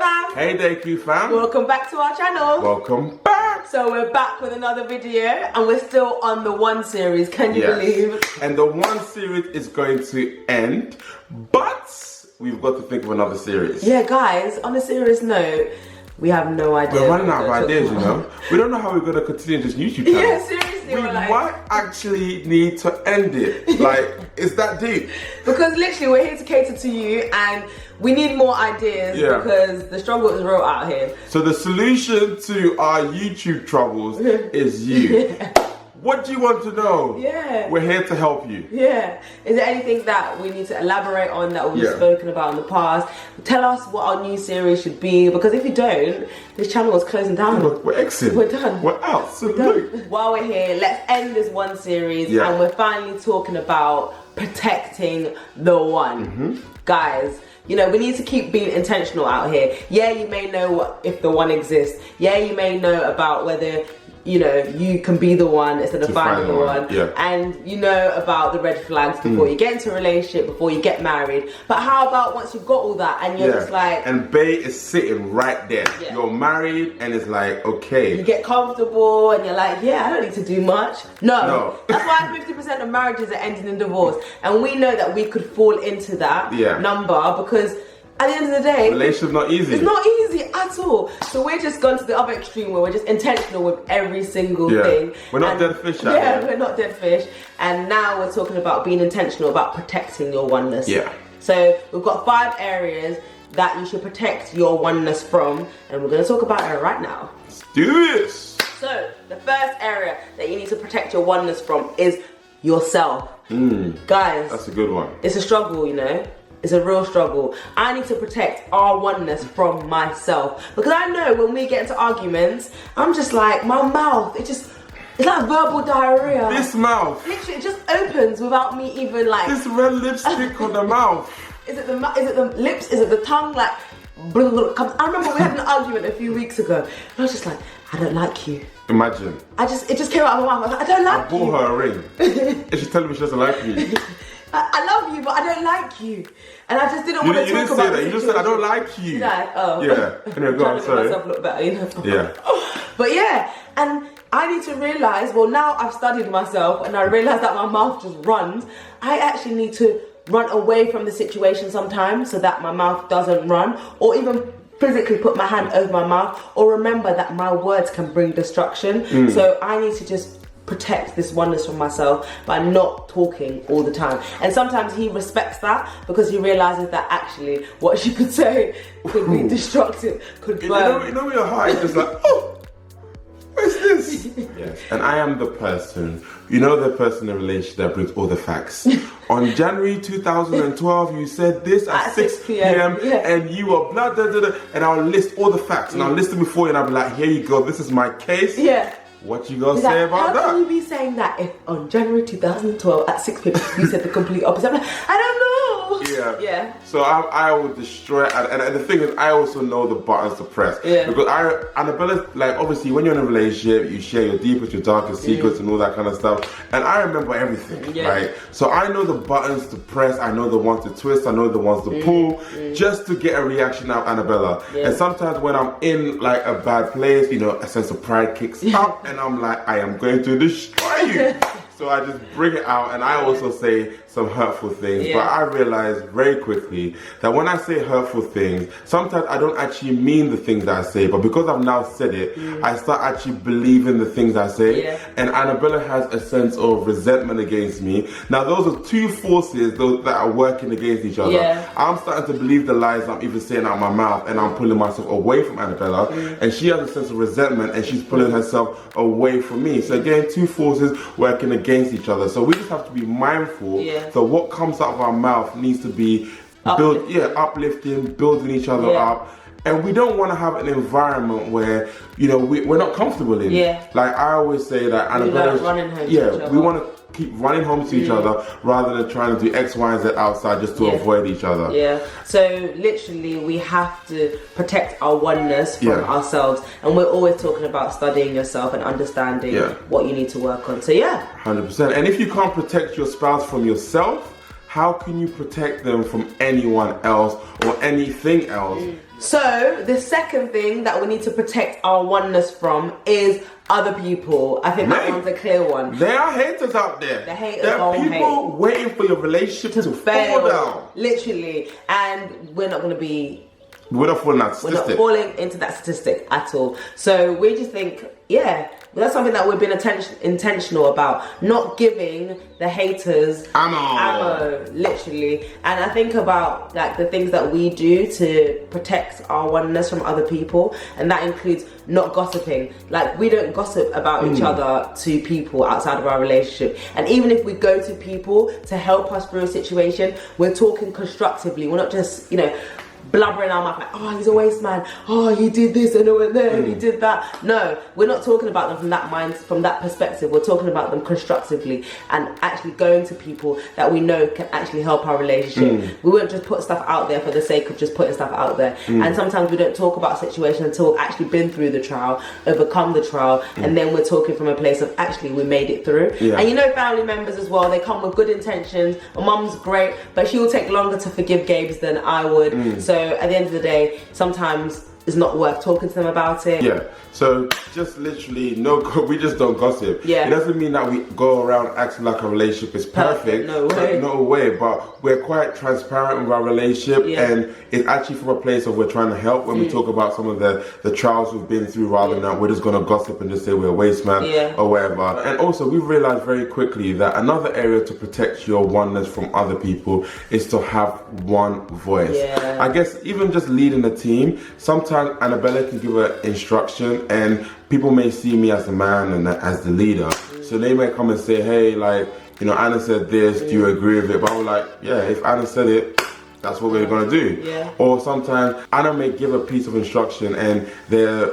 fam! Hey DQ fam! Welcome back to our channel. Welcome back! So we're back with another video and we're still on the one series, can you believe? And the one series is going to end, but we've got to think of another series. Yeah guys, on a serious note, we have no idea. We're running out of ideas, you know? We don't know how we're going to continue this YouTube channel. Yeah, seriously. We might actually need to end it. Like, it's that deep. Because literally we're here to cater to you and we need more ideas because the struggle is real out here. So the solution to our YouTube troubles is you. What do you want to know? Yeah. We're here to help you. Yeah. Is there anything that we need to elaborate on that we've spoken about in the past? Tell us what our new series should be, because if you don't, this channel is closing down. We're exiting. We're done. We're out. Salute. While we're here, let's end this one series and we're finally talking about protecting the one. Guys, you know, we need to keep being intentional out here. Yeah, you may know if the one exists. Yeah, you may know about whether, you know, you can be the one instead of finding the one. And you know about the red flags before you get into a relationship, before you get married. But how about once you've got all that and you're just like... And Bay is sitting right there. You're married and it's like, okay. You get comfortable and you're like, yeah, I don't need to do much. No. That's why 50% of marriages are ending in divorce. And we know that we could fall into that number because... at the end of the day, relationship's not easy. It's not easy at all. So we're just gone to the other extreme where we're just intentional with every single thing. We're not dead fish out here. We're not dead fish. And now we're talking about being intentional about protecting your oneness. So we've got 5 areas that you should protect your oneness from, and we're going to talk about it right now. Let's do this. So the first area that you need to protect your oneness from is yourself. Guys, that's a good one. It's a struggle, you know. It's a real struggle. I need to protect our oneness from myself. Because I know when we get into arguments, I'm just like, my mouth, it's like verbal diarrhea. This mouth. Literally, it just opens without me even like... This red lipstick on the mouth. Is it the lips? Is it the tongue? Like, blah, blah, comes. I remember we had an argument a few weeks ago. And I was just like, I don't like you. Imagine. It just came out of my mouth. I was like, I don't like you. I bought her a ring. And she's telling me she doesn't like me. I love you, but I don't like you. And I just didn't want to talk about it. You just said, I don't like you. Like, oh. Yeah. Anyway, go on, sorry. Make myself look better, you know? Yeah. But yeah, and I need to realise, well, now I've studied myself and I realise that my mouth just runs. I actually need to run away from the situation sometimes so that my mouth doesn't run, or even physically put my hand over my mouth, or remember that my words can bring destruction. So I need to just protect this oneness from myself by not talking all the time. And sometimes he respects that because he realizes that actually what she could say could be destructive, could burn. You know your heart is just like, oh, what's this? Yes. And I am the person, the person in a relationship that brings all the facts. On January 2012, you said this at 6 p.m. and you were blah, blah, blah, blah, and I'll list all the facts and I'll list them before you and I'll be like, here you go, this is my case. What you gonna say about that? How can you be saying that if on January 2012 at 6 p.m. you said the complete opposite? I'm like, I don't know. Yeah. So I would destroy, and the thing is, I also know the buttons to press. Because Annabella's like, obviously, when you're in a relationship, you share your deepest, your darkest secrets, and all that kind of stuff. And I remember everything, right? So I know the buttons to press. I know the ones to twist. I know the ones to pull, just to get a reaction out of Annabella. And sometimes when I'm in like a bad place, a sense of pride kicks up. And I'm like, I am going to destroy you. So I just bring it out, and I also say some hurtful things. But I realized very quickly that when I say hurtful things, sometimes I don't actually mean the things that I say. But because I've now said it, I start actually believing the things I say. And Annabella has a sense of resentment against me. Now those are two forces that are working against each other. I'm starting to believe the lies I'm even saying out of my mouth, and I'm pulling myself away from Annabella. And she has a sense of resentment, and she's pulling herself away from me. So again, two forces working against each other. So we just have to be mindful that what comes out of our mouth needs to be uplifting, building each other up. And we don't want to have an environment where, we're not comfortable in. Like I always say that Annabella, we want to keep running home to each other rather than trying to do X, Y, and Z outside just to avoid each other. So literally we have to protect our oneness from ourselves, and we're always talking about studying yourself and understanding what you need to work on. So 100%. And if you can't protect your spouse from yourself, how can you protect them from anyone else or anything else? So the second thing that we need to protect our oneness from is other people. I think that one's a clear one. There are haters out there. The haters there are don't people waiting for your relationship to fall down. Literally. And we're not going to be... We're not falling that We're statistic. not falling into that statistic at all. So we just think, yeah, that's something that we've been intentional about. Not giving the haters ammo, literally. And I think about like the things that we do to protect our oneness from other people, and that includes not gossiping. Like, we don't gossip about each other to people outside of our relationship. And even if we go to people to help us through a situation, we're talking constructively. We're not just, you know, blubbering our mouth like, oh, he's a waste man, oh, he did this and then he did that. No, we're not talking about them from that perspective. We're talking about them constructively and actually going to people that we know can actually help our relationship. We won't just put stuff out there for the sake of just putting stuff out there. And sometimes we don't talk about a situation until we've actually been through the trial, overcome the trial, and then we're talking from a place of actually we made it through. And you know, family members as well, they come with good intentions. My mum's great, but she will take longer to forgive Gabes than I would. So at the end of the day, sometimes it's not worth talking to them about it. Yeah, so just literally, we just don't gossip. Yeah. It doesn't mean that we go around acting like a relationship is perfect. No way. No way, but we're quite transparent with our relationship, and it's actually from a place of we're trying to help when we talk about some of the trials we've been through, rather than we're just going to gossip and just say we're a waste man or whatever. And also, we realized very quickly that another area to protect your oneness from other people is to have one voice. I guess even just leading a team, sometimes Annabella can give an instruction and people may see me as the man and as the leader. So they may come and say, hey, like, you know, Anna said this, do you agree with it? But I'm like, yeah, if Anna said it, that's what we're gonna do. Or sometimes Anna may give a piece of instruction and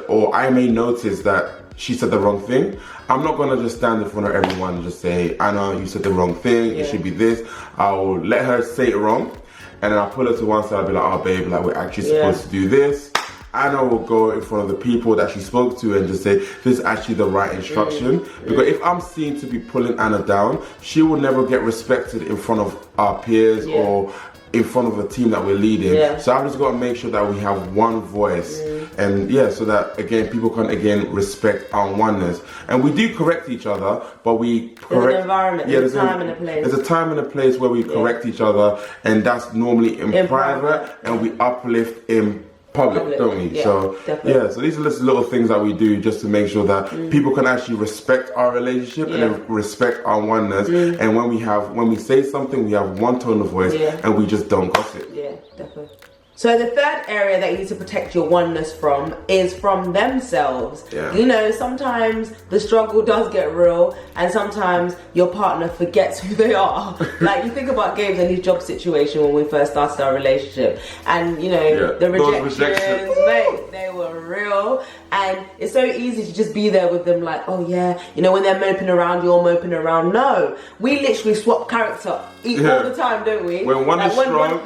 or I may notice that she said the wrong thing. I'm not gonna just stand in front of everyone and just say, Anna, you said the wrong thing, it should be this. I'll let her say it wrong, and then I'll pull her to one side, I'll be like, oh babe, like, we're actually supposed to do this. Anna will go in front of the people that she spoke to and just say, this is actually the right instruction. Because if I'm seen to be pulling Anna down, she will never get respected in front of our peers or in front of a team that we're leading. So I've just got to make sure that we have one voice. And so that, again, people can, again, respect our oneness. And we do correct each other, but we correct... There's an environment, there's a time and a place. There's a time and a place where we correct each other, and that's normally in private, and we uplift in public, don't we? So so these are just little things that we do just to make sure that people can actually respect our relationship and then respect our oneness. And when we say something, we have one tone of voice, and we just don't gossip. Yeah, definitely. So the third area that you need to protect your oneness from is from themselves. You know, sometimes the struggle does get real, and sometimes your partner forgets who they are. Like, you think about Gabes and his job situation when we first started our relationship, and you know, the rejections, mate, they were real. And it's so easy to just be there with them, like, oh yeah, you know, when they're moping around, you're moping around. No, we literally swap character all the time, don't we? When one is strong.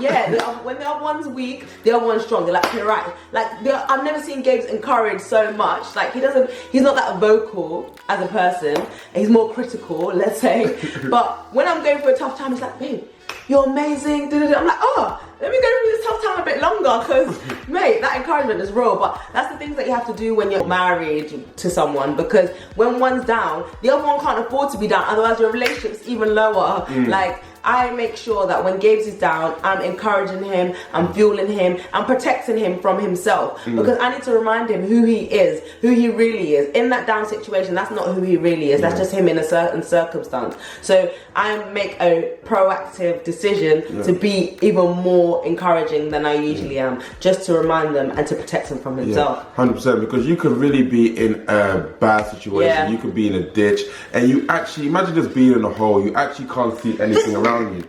When the other one's weak, the other one's strong. They're like, you're right. Like, I've never seen Gabes encouraged so much. Like, he's not that vocal as a person. He's more critical, let's say. But when I'm going through a tough time, it's like, babe, you're amazing. I'm like, oh, let me go through this tough time a bit longer, because mate, that encouragement is real. But that's the things that you have to do when you're married to someone, because when one's down, the other one can't afford to be down, otherwise your relationship's even lower. Like, I make sure that when Gabes is down, I'm encouraging him, I'm fueling him, I'm protecting him from himself, because I need to remind him who he is, who he really is. In that down situation, that's not who he really is, that's just him in a certain circumstance. So I make a proactive decision to be even more encouraging than I usually am, just to remind them and to protect him from himself. 100%, because you could really be in a bad situation, you could be in a ditch, and you actually, imagine just being in a hole, you actually can't see anything around you.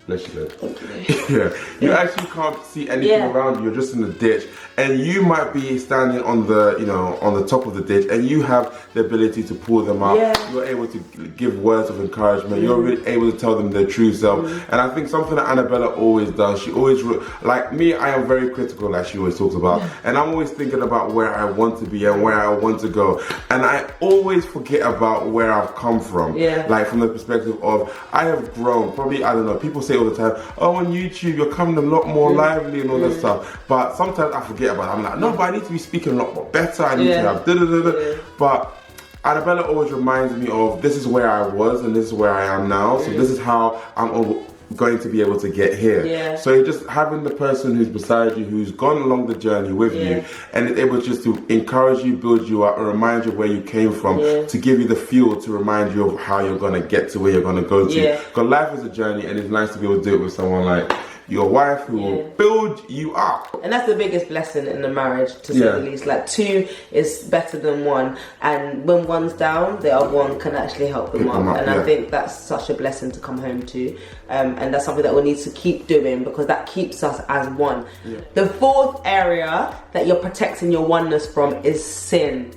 You actually can't see anything around you. You're just in the ditch, and you might be standing on the, you know, on the top of the ditch, and you have the ability to pull them up. You're able to give words of encouragement. You're really able to tell them their true self. And I think something that Annabella always does, she always, like me, I am very critical, like she always talks about, and I'm always thinking about where I want to be and where I want to go, and I always forget about where I've come from. Like, from the perspective of, I have grown. Probably, I don't know, people say all the time, oh, on YouTube, you're coming a lot more lively and all that stuff. But sometimes I forget about it. I'm like, no, but I need to be speaking a lot more better. I need to have da-da-da-da. But Annabella always reminds me of, this is where I was and this is where I am now. So this is how I'm going to be able to get here. So you're just having the person who's beside you, who's gone along the journey with you, and is able just to encourage you, build you up, and remind you of where you came from, to give you the fuel to remind you of how you're going to get to where you're going to go to. Because life is a journey, and it's nice to be able to do it with someone like your wife who will build you up. And that's the biggest blessing in the marriage, to say the least. Like, two is better than one, and when one's down, the other one can actually help them up. And I think that's such a blessing to come home to, and that's something that we need to keep doing, because that keeps us as one. The fourth area that you're protecting your oneness from is sin.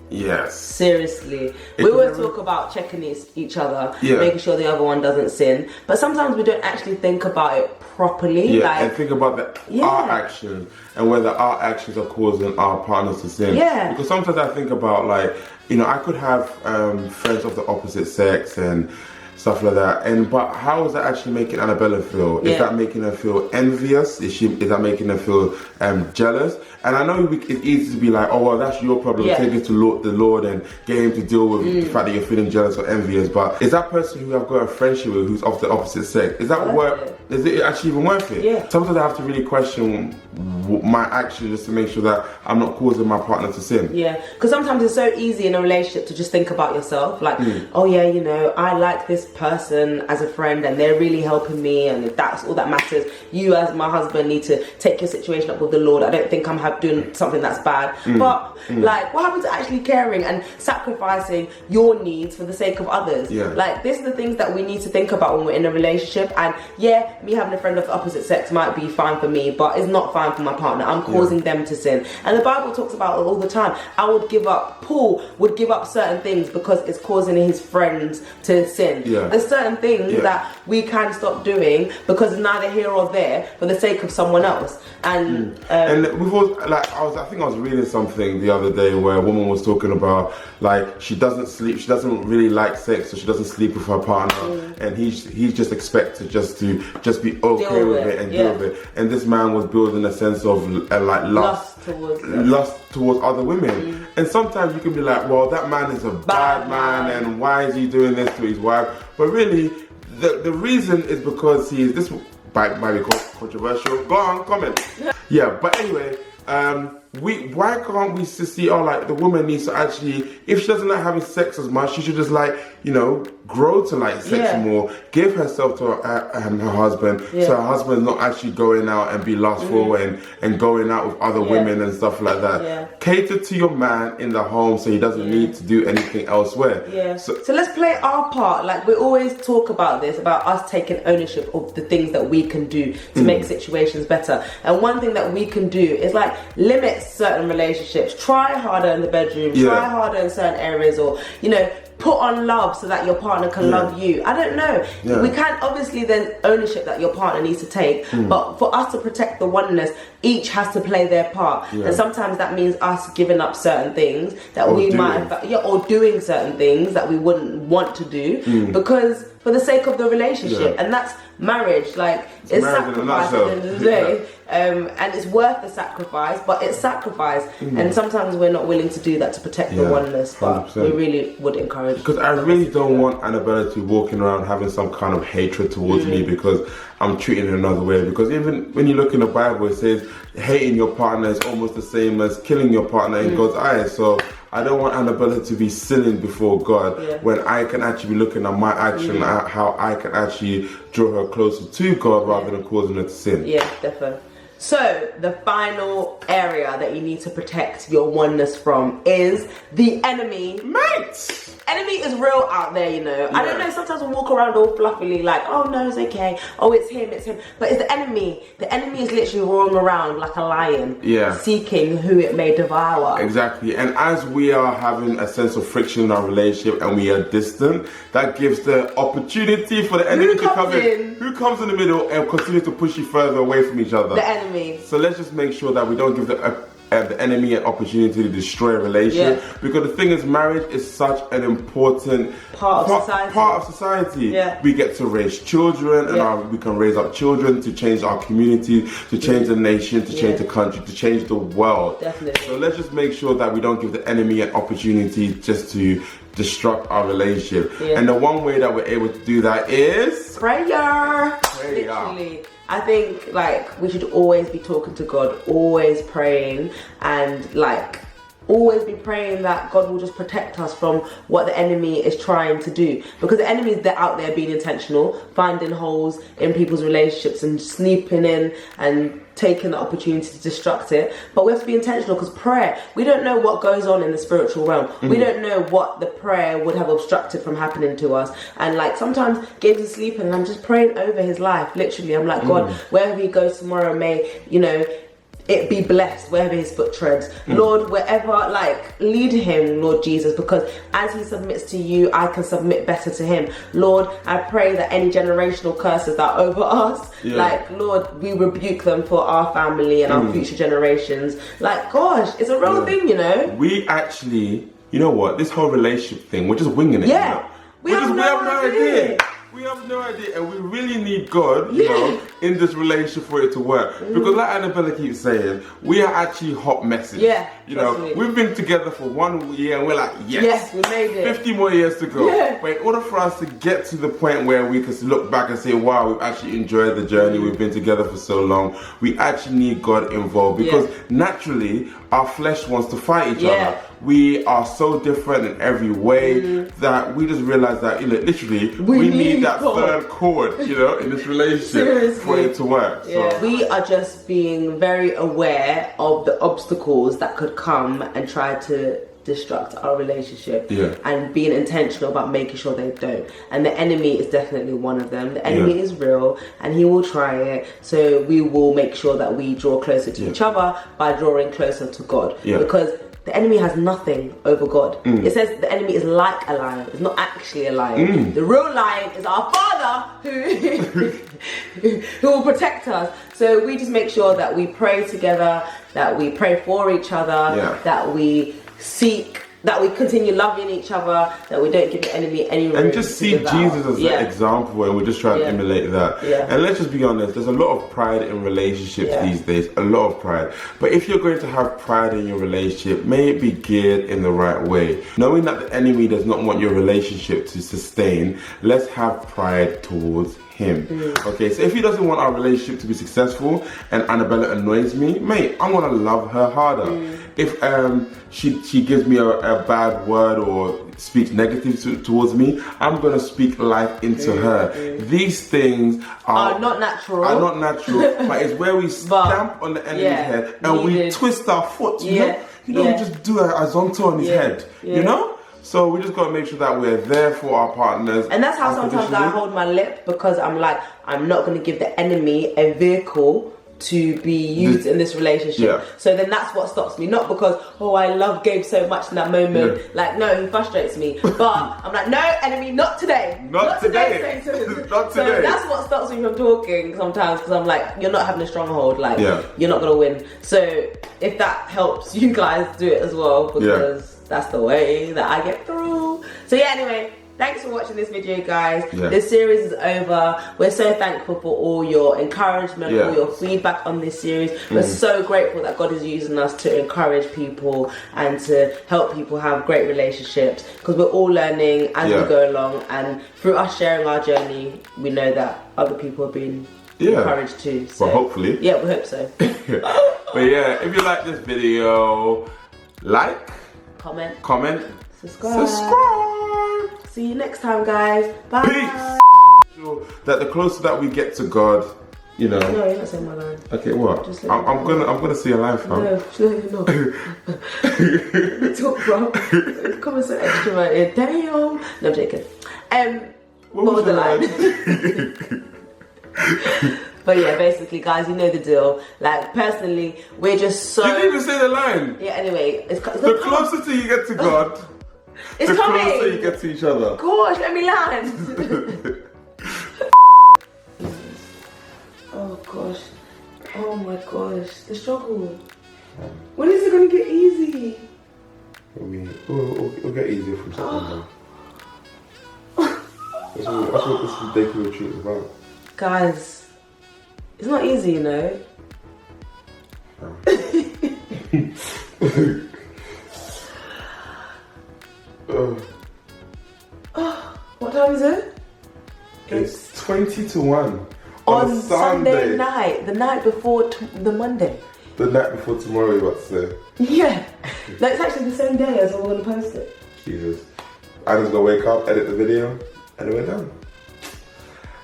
Seriously. We always talk about checking each other, making sure the other one doesn't sin, but sometimes we don't actually think about it properly. And think about our actions and whether our actions are causing our partners to sin. Because sometimes I think about, like, you know, I could have friends of the opposite sex and stuff like that, but how is that actually making Annabella feel? Is that making her feel envious? Is that making her feel jealous? And I know it's easy to be like, oh, well, that's your problem. Take it to the Lord and get him to deal with the fact that you're feeling jealous or envious. But is that person who I've got a friendship with who's of the opposite sex, is that worth? Is it actually even worth it? Sometimes I have to really question my actions just to make sure that I'm not causing my partner to sin. Because sometimes it's so easy in a relationship to just think about yourself, like, oh yeah, you know, I like this person as a friend and they're really helping me, and that's all that matters. You as my husband need to take your situation up with the Lord. I don't think I'm doing something that's bad. But like, what happens to actually caring and sacrificing your needs for the sake of others? Like, these are the things that we need to think about when we're in a relationship. And me having a friend of the opposite sex might be fine for me, but it's not fine for my partner. I'm causing them to sin. And the Bible talks about it all the time. Paul would give up certain things because it's causing his friends to sin. There's certain things that we can stop doing because it's neither here or there for the sake of someone else. And we've all, like, I think I was reading something the other day where a woman was talking about, like, she doesn't really like sex, so she doesn't sleep with her partner, and he's just expected just to be okay with it and deal with it. And this man was building a sense of like lust towards other women. And sometimes you can be like, well, that man is a bad man, and why is he doing this to his wife? But really, the reason is because this might be controversial. Go on, comment. But anyway, why can't we see, like, the woman needs to actually, if she doesn't like having sex as much, she should just, like, you know, grow to like sex more, give herself to her husband, so her husband's not actually going out and be lustful and going out with other women and stuff like that. Cater to your man in the home so he doesn't need to do anything elsewhere. So let's play our part. Like, we always talk about this, about us taking ownership of the things that we can do to make situations better. And one thing that we can do is, like, limit certain relationships. Try harder in the bedroom, try harder in certain areas, or, you know, put on love so that your partner can love you. I don't know. We can't, obviously there's ownership that your partner needs to take, but for us to protect the oneness, each has to play their part. And sometimes that means us giving up certain things that or doing certain things that we wouldn't want to do because for the sake of the relationship. And that's marriage. Like, it's sacrifice at the end of the day. And it's worth the sacrifice, but it's sacrifice. And sometimes we're not willing to do that to protect the oneness, but 100%. We really would encourage. Because I really don't want Annabella to be walking around having some kind of hatred towards me because I'm treating her another way. Because even when you look in the Bible, it says hating your partner is almost the same as killing your partner in God's eyes. So I don't want Annabella to be sinning before God when I can actually be looking at my action, at how I can actually draw her closer to God rather than causing her to sin. Yeah, definitely. So the final area that you need to protect your oneness from is the enemy. Mate! Enemy is real out there, you know. I don't know, sometimes we walk around all fluffily like, oh no, it's okay. Oh, it's him. But it's the enemy. The enemy is literally roaring around like a lion, seeking who it may devour. Exactly. And as we are having a sense of friction in our relationship and we are distant, that gives the opportunity for the enemy to come in. Who comes in the middle and continue to push you further away from each other? The enemy. So let's just make sure that we don't give the the enemy an opportunity to destroy a relationship. Yeah. Because the thing is, marriage is such an important part of society. Yeah. We get to raise children, and we can raise up children to change our community, to change the nation, to change the country, to change the world. Definitely. So let's just make sure that we don't give the enemy an opportunity just to disrupt our relationship. Yeah. And the one way that we're able to do that is prayer. Literally. I think like we should always be talking to God, always praying, and like always be praying that God will just protect us from what the enemy is trying to do, because the enemy is out there being intentional, finding holes in people's relationships and sneaking in and taking the opportunity to destruct it. But we have to be intentional, because prayer, we don't know what goes on in the spiritual realm. We don't know what the prayer would have obstructed from happening to us. And like sometimes Gabes is sleeping and I'm just praying over his life. Literally, I'm like, God, wherever he goes tomorrow, may, you know, it be blessed wherever his foot treads. Lord, wherever, like, lead him, Lord Jesus, because as he submits to you, I can submit better to him. Lord, I pray that any generational curses that are over us, like, Lord, we rebuke them for our family and our future generations. Like, gosh, it's a real thing, you know? We actually, you know what, this whole relationship thing, we're just winging it. Yeah. You know? We have no idea. We have no idea, and we really need God, you know, in this relationship for it to work. Because like Annabella keeps saying, we are actually hot messes. Yeah, you know, we've been together for 1 year and we're like, yes, we made it. 50 more years to go. Yeah. But in order for us to get to the point where we can look back and say, wow, we've actually enjoyed the journey, we've been together for so long, we actually need God involved, because naturally our flesh wants to fight each other. We are so different in every way that we just realize that, you know, literally we need that third chord, you know, in this relationship for it to work. So. We are just being very aware of the obstacles that could come and try to destruct our relationship, and being intentional about making sure they don't. And the enemy is definitely one of them. The enemy is real and he will try it, so we will make sure that we draw closer to each other by drawing closer to God, because the enemy has nothing over God. It says the enemy is like a lion. It's not actually a lion. The real lion is our Father who will protect us. So we just make sure that we pray together, that we pray for each other, that we seek, that we continue loving each other, that we don't give the enemy any room. And just see Jesus as an example, and we just try to emulate that. And let's just be honest, there's a lot of pride in relationships these days, a lot of pride. But if you're going to have pride in your relationship, may it be geared in the right way. Knowing that the enemy does not want your relationship to sustain, let's have pride towards him. Okay, so if he doesn't want our relationship to be successful and Annabella annoys me, mate, I'm gonna love her harder. If she gives me a bad word or speaks negative towards me, I'm gonna speak life into her. These things are not natural. But it's where we stamp on the enemy's head and we twist our foot. You know, we just do a zonto on his head. You know. So we just gotta make sure that we're there for our partners. And that's how sometimes I hold my lip, because I'm like, I'm not gonna give the enemy a vehicle to be used in this relationship. So then that's what stops me. Not because, oh, I love Gabe so much in that moment. Like, no, he frustrates me. But I'm like, no, enemy, not today. Not today. Not today. So that's what stops me from talking sometimes, because I'm like, you're not having a stronghold. Like, you're not gonna win. So if that helps you guys do it as well, because that's the way that I get through. So yeah, anyway, thanks for watching this video, guys. This series is over. We're so thankful for all your encouragement, all your feedback on this series. We're so grateful that God is using us to encourage people and to help people have great relationships, because we're all learning as we go along, and through us sharing our journey, we know that other people have been encouraged too. So well, hopefully. Yeah, we hope so. But yeah, if you like this video, like, comment, subscribe. See you next time, guys. Bye. Peace. That the closer that we get to God, you know. No, you're not saying my line. Okay, what? I'm gonna see a line, fam. No, talk, bro. Come on, so extroverted. Damn. No, I'm joking. What was the line? But yeah, basically, guys, you know the deal. Like, personally, we're just so... You didn't even say the line. Yeah, anyway. It's the closer you get to God, the closer you get to each other. Gosh, let me land. Oh, gosh. Oh, my gosh. The struggle. When is it gonna get easy? It'll get easier from September. That's what this day retreat is about. Guys, it's not easy, you know. What time is it? It's 20 to 1 on Sunday night, the night before the Monday. The night before tomorrow, you about to say? Yeah, like it's actually the same day as when we're gonna post it. Jesus, I'm just gonna wake up, edit the video, and we're done.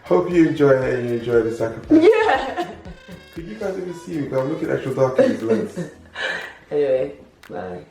Hope you enjoy it and you enjoy the sacrifice. Yeah. Could you guys even see me? I'm looking at your dark in these lens. Anyway, bye.